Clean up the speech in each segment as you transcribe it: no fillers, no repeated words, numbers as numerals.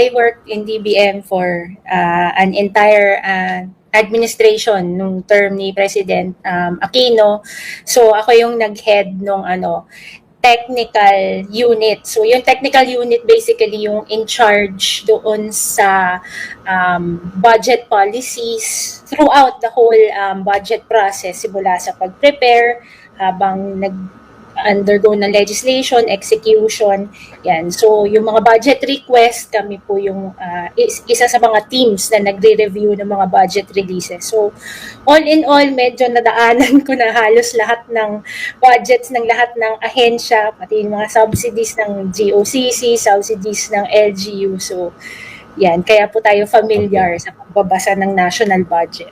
I worked in DBM for an entire administration nung term ni President Aquino. So ako yung nag-head nung technical unit. So yung technical unit basically yung in charge doon sa budget policies throughout the whole budget process, simula sa pag-prepare habang undergo ng legislation, execution, yan. So, yung mga budget request, kami po yung isa sa mga teams na nagre-review ng mga budget releases. So, all in all, medyo nadaanan ko na halos lahat ng budgets ng lahat ng ahensya, pati yung mga subsidies ng GOCC, subsidies ng LGU. So, yan. Kaya po tayo familiar sa pagbabasa ng national budget.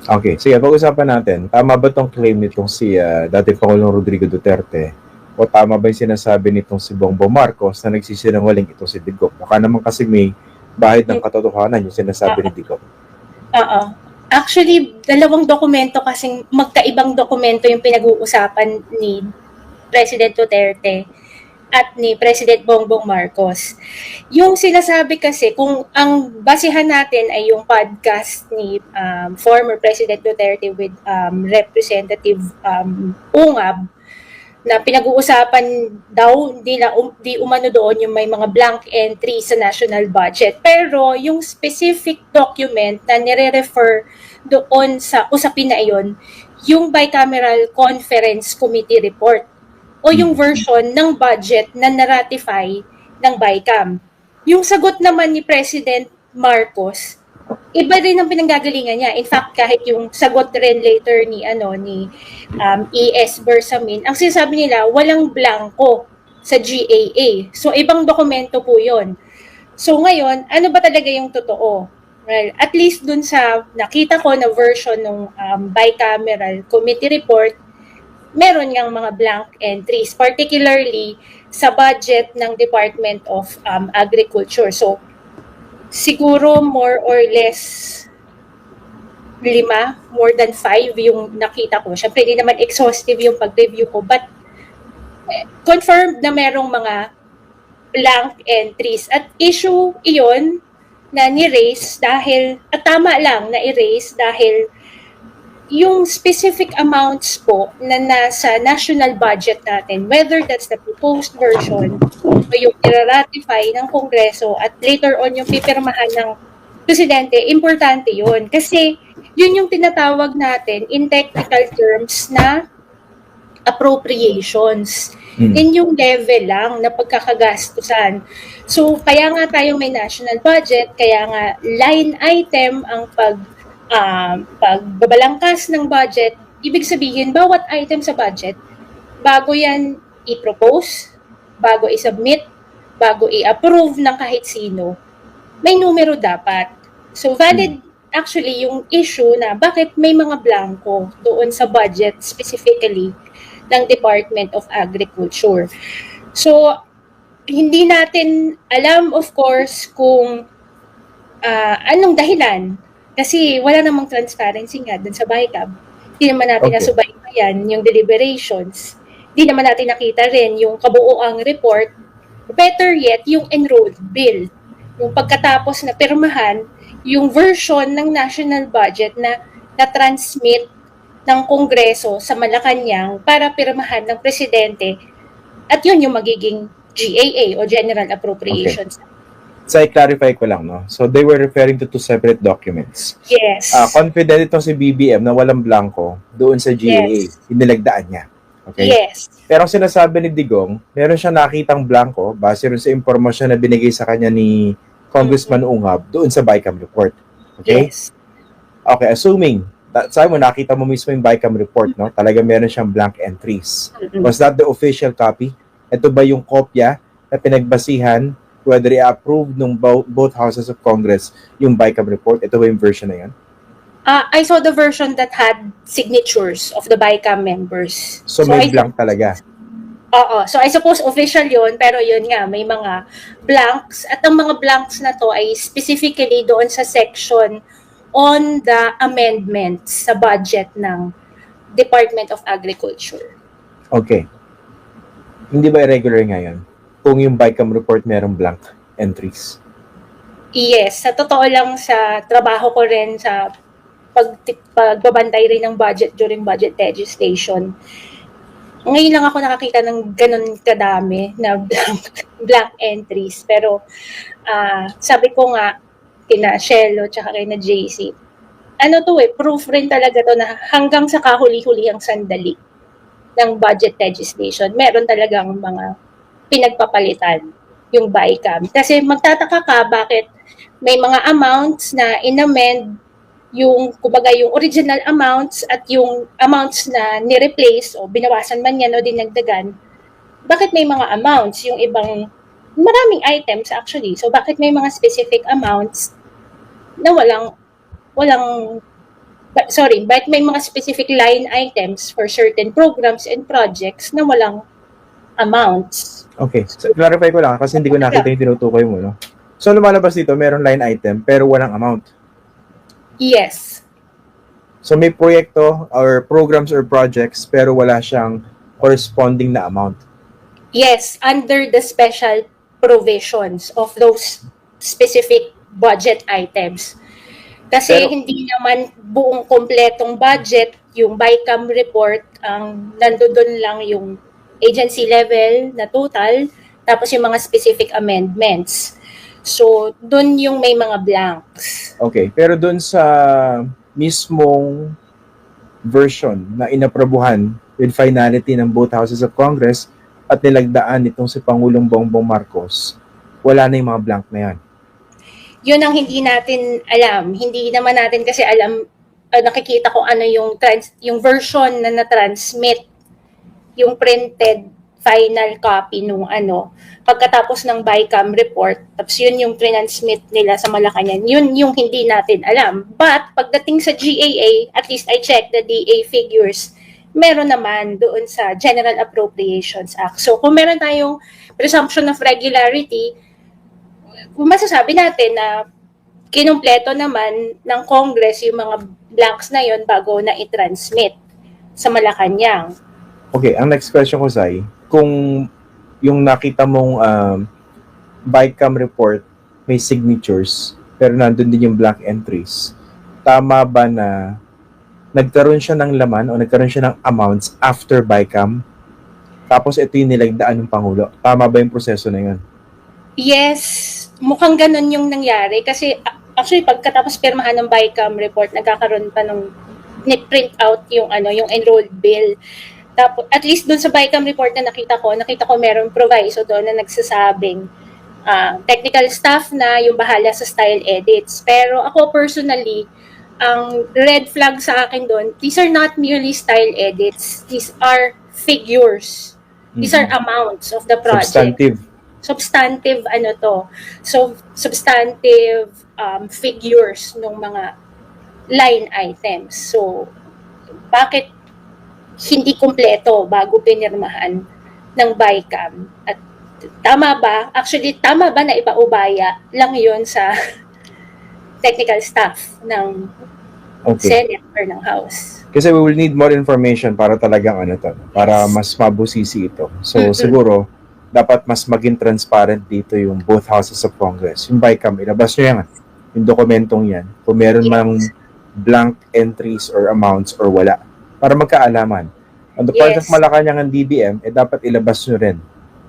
Okay, sige, pag-usapan natin. Tama ba itong claim nitong si dating Pangulong Rodrigo Duterte? O tama ba yung sinasabi nitong si Bongbong Marcos na nagsisinungaling ito si Digong? Baka naman kasi may bahid ng katotohanan yung sinasabi ni Digong. Actually, dalawang dokumento kasing magkaibang dokumento yung pinag-uusapan ni President Duterte at ni President Bongbong Marcos. Yung sinasabi kasi, kung ang basihan natin ay yung podcast ni former President Duterte with Representative Ungab, na pinag-uusapan daw, di umano doon yung may mga blank entry sa national budget. Pero yung specific document na nire-refer doon sa usapin na iyon, yung Bicameral Conference Committee Report o yung version ng budget na naratify ng BICAM. Yung sagot naman ni President Marcos, iba rin ang pinanggagalingan niya. In fact, kahit yung sagot rin later ni ES Bersamin, ang sinasabi nila, walang blanco sa GAA. So, ibang dokumento po yun. So, ngayon, ano ba talaga yung totoo? Well, at least dun sa nakita ko na version ng Bicameral Committee Report, meron ngang mga blank entries, particularly sa budget ng Department of Agriculture. So, siguro more or less 5, more than 5 yung nakita ko. Siyempre, hindi naman exhaustive yung pag-review ko, but confirmed na merong mga blank entries. At issue iyon na ni-raise dahil, at tama lang na i-raise dahil yung specific amounts po na nasa national budget natin, whether that's the proposed version o yung i-ratify ng Kongreso at later on yung pipirmahan ng Presidente, importante yun. Kasi yun yung tinatawag natin in technical terms na appropriations. Yun yung level lang na pagkakagastusan. So, kaya nga tayo may national budget, kaya nga line item ang pagbabalangkas ng budget. Ibig sabihin, bawat item sa budget, bago yan i-propose, bago i-submit, bago i-approve ng kahit sino, may numero dapat. So, valid actually yung issue na bakit may mga blanco doon sa budget specifically ng Department of Agriculture. So, hindi natin alam, of course, kung anong dahilan. Kasi wala namang transparency nga dun sa BICAM. Hindi naman natin nasubaybayan yung deliberations. Hindi naman natin nakita rin yung kabuuang report. Better yet, yung enrolled bill. Yung pagkatapos na pirmahan, yung version ng national budget na na-transmit ng Kongreso sa Malacanang para pirmahan ng Presidente. At yun yung magiging GAA o General Appropriations. Okay. So, i-clarify ko lang, no? So, they were referring to 2 separate documents. Yes. Confident itong si BBM na walang blanco doon sa GAA. Yes. Inilagdaan niya. Okay? Yes. Pero sinasabi ni Digong, meron siya nakitang blanco base rin sa impormasyon na binigay sa kanya ni Congressman Ungab doon sa BICAM report. Okay? Yes. Okay, assuming, sabi mo, nakita mo mismo yung BICAM report, no? Talaga meron siyang blank entries. Was that the official copy? Ito ba yung kopya na pinagbasihan whether i-approve ng both houses of Congress yung BICAM report? Ito ba yung version na yan? I saw the version that had signatures of the BICAM members. So may blank talaga? Oo. So I suppose official yun, pero yun nga, may mga blanks. At ang mga blanks na to ay specifically doon sa section on the amendments sa budget ng Department of Agriculture. Okay. Hindi ba irregular ngayon kung yung BICAM report merong blank entries? Yes, sa totoo lang sa trabaho ko rin sa pagbabantay rin ng budget during budget legislation. Ngayon lang ako nakakita ng ganun kadami na blank entries. Pero sabi ko nga kina Shelo tsaka kina JC, ano to proof rin talaga to na hanggang sa kahuli-hulihang sandali ng budget legislation, meron talagang mga pinagpapalitan yung BICAM. Kasi magtataka ka bakit may mga amounts na inamend yung kumbaga yung original amounts at yung amounts na ni-replace o binawasan man yan o dinagdagan, bakit may mga amounts yung ibang maraming items actually. So bakit may mga specific amounts na bakit may mga specific line items for certain programs and projects na walang amounts. Okay, so clarify ko lang kasi hindi ko nakita yung tinutukoy mo, no? So lumalabas dito, meron line item pero walang amount. Yes. So may proyekto or programs or projects pero wala siyang corresponding na amount. Yes, under the special provisions of those specific budget items. Kasi hindi naman buong kompletong budget, yung BICAM report, ang nandoon lang yung agency level na total, tapos yung mga specific amendments. So, doon yung may mga blanks. Okay, pero doon sa mismong version na inaprobuhan with finality ng both houses of Congress at nilagdaan nitong si Pangulong Bongbong Marcos, wala na yung mga blank na yan. Yun ang hindi natin alam. Hindi naman natin kasi alam, nakikita ko ano yung version na na-transmit, yung printed final copy nung pagkatapos ng BICAM report, tapos yun yung transmit nila sa Malacanang, yun yung hindi natin alam. But pagdating sa GAA, at least I checked the DA figures, meron naman doon sa General Appropriations Act. So kung meron tayong presumption of regularity, masasabi natin na kinumpleto naman ng Congress yung mga blanks na yon bago na i-transmit sa Malacanang. Okay, ang next question ko, Zai, kung yung nakita mong BICAM report may signatures pero nandun din yung blank entries, tama ba na nagkaroon siya ng laman o nagkaroon siya ng amounts after BICAM tapos ito yung nilagdaan ng Pangulo? Tama ba yung proseso na yun? Yes, mukhang ganun yung nangyari kasi actually pagkatapos pirmahan ng BICAM report, nagkakaroon pa ng print out yung yung enrolled bill. Tapos at least doon sa BICAM report na nakita ko merong proviso doon na nagsasabing technical staff na yung bahala sa style edits. Pero ako personally, ang red flag sa akin doon, these are not merely style edits. These are figures. These are amounts of the project. Substantive So, substantive figures ng mga line items. So, bakit hindi kumpleto bago pinirmahan ng BICAM? At tama ba na ipaubaya lang yon sa technical staff ng Senate or ng House? Kasi we will need more information para talagang para mas mabusisi ito. So siguro dapat mas maging transparent dito yung both houses of Congress. Yung BICAM, ilabas nyo yan, yung dokumentong yan, kung meron mang blank entries or amounts or wala, para magkaalaman. On the part of Malacanang and DBM, dapat ilabas nyo rin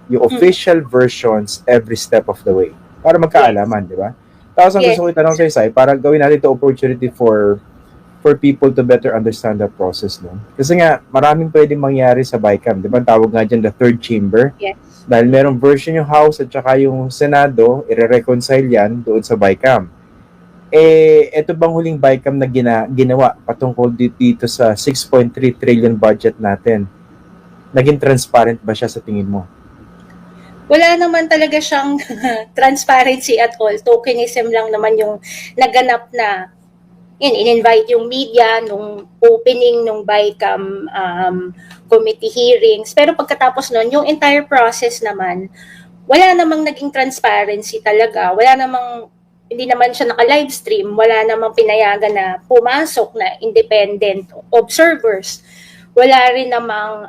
yung official versions every step of the way, para magkaalaman, di ba? Tapos ang gusto ko itanong sa Isay, para gawin natin ito opportunity for people to better understand the process, no? Kasi nga, maraming pwedeng mangyari sa BICAM, di ba? Tawag nga dyan the third chamber. Yes. Dahil merong version yung House at saka yung Senado, i-reconcile yan doon sa BICAM. Ito bang huling BICAM na ginawa patungkol dito sa 6.3 trillion budget natin? Naging transparent ba siya sa tingin mo? Wala naman talaga siyang transparency at all. Tokenism lang naman yung naganap na in-invite yung media nung opening nung BICAM committee hearings. Pero pagkatapos nun, yung entire process naman, wala namang naging transparency talaga. Hindi naman siya naka-livestream. Wala namang pinayagan na pumasok na independent observers wala rin namang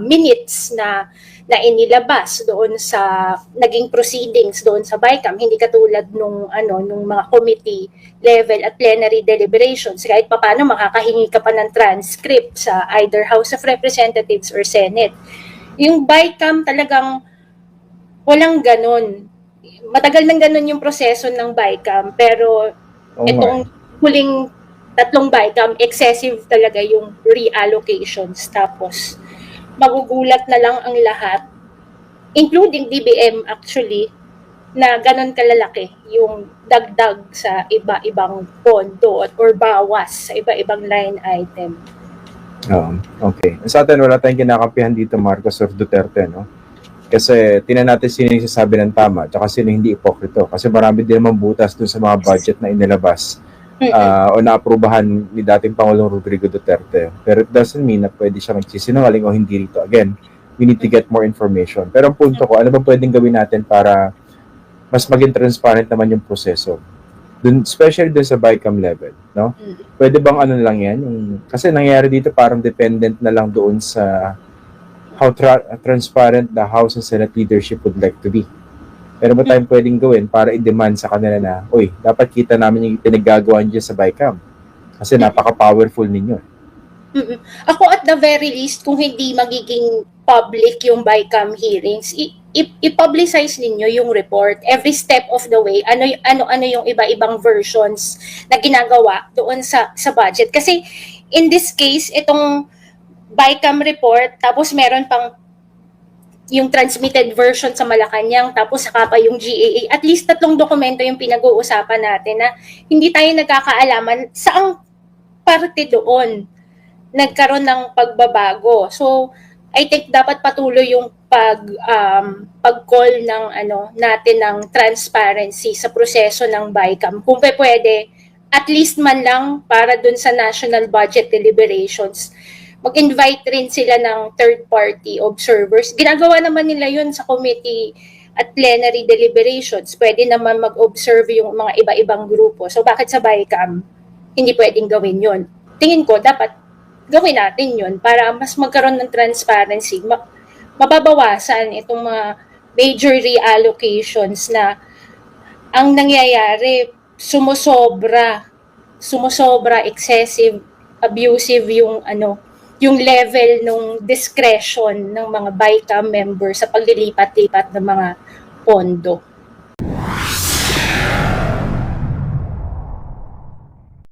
minutes na inilabas doon sa naging proceedings doon sa BICAM, hindi katulad nung mga committee level at plenary deliberations. Kahit papaano makakahingi ka pa ng transcript sa either House of Representatives or Senate. Yung BICAM talagang walang ganun. Matagal nang ganun yung proseso ng BICAM, pero itong huling tatlong BICAM, excessive talaga yung reallocations. Tapos, magugulat na lang ang lahat, including DBM actually, na ganun kalalaki yung dagdag sa iba-ibang pondo or bawas sa iba-ibang line item. Okay. Sa atin, wala tayong kinakampihan dito, Marcos or Duterte, no? Kasi tinan natin sino yung sasabi ng tama at sino hindi ipokrito. Kasi marami din naman butas dun sa mga budget na inilabas o naaprubahan ni dating Pangulong Rodrigo Duterte. Pero it doesn't mean na pwede siya magsisinungaling o hindi rito. Again, we need to get more information. Pero ang punto ko, ano ba pwedeng gawin natin para mas maging transparent naman yung proseso? Especially dun sa BICAM level, no? Pwede bang ano lang yan? Kasi nangyayari dito parang dependent na lang doon sa how transparent the House and Senate leadership would like to be. Pero ba tayong pwedeng gawin para i-demand sa kanila na, uy, dapat kita namin yung pinaggagawa niyo sa BICAM. Kasi napaka-powerful ninyo. Ako at the very least, kung hindi magiging public yung BICAM hearings, i-publicize ninyo yung report every step of the way. Ano yung iba-ibang versions na ginagawa doon sa budget. Kasi in this case, itong BICAM report, tapos meron pang yung transmitted version sa Malacanang, tapos saka pa yung GAA. At least 3 dokumento yung pinag-uusapan natin na hindi tayo nagkakaalaman saang parte doon nagkaroon ng pagbabago. So, I think dapat patuloy yung pag-call ng natin ng transparency sa proseso ng BICAM. Kung pwede, at least man lang para dun sa national budget deliberations, mag-invite rin sila ng third-party observers. Ginagawa naman nila yun sa committee at plenary deliberations. Pwede naman mag-observe yung mga iba-ibang grupo. So, bakit sa BICAM hindi pwedeng gawin yun? Tingin ko, dapat gawin natin yun para mas magkaroon ng transparency. Mababawasan itong mga major reallocations na ang nangyayari, sumusobra, excessive, abusive yung level ng discretion ng mga BICAM members sa paglilipat-lipat ng mga pondo.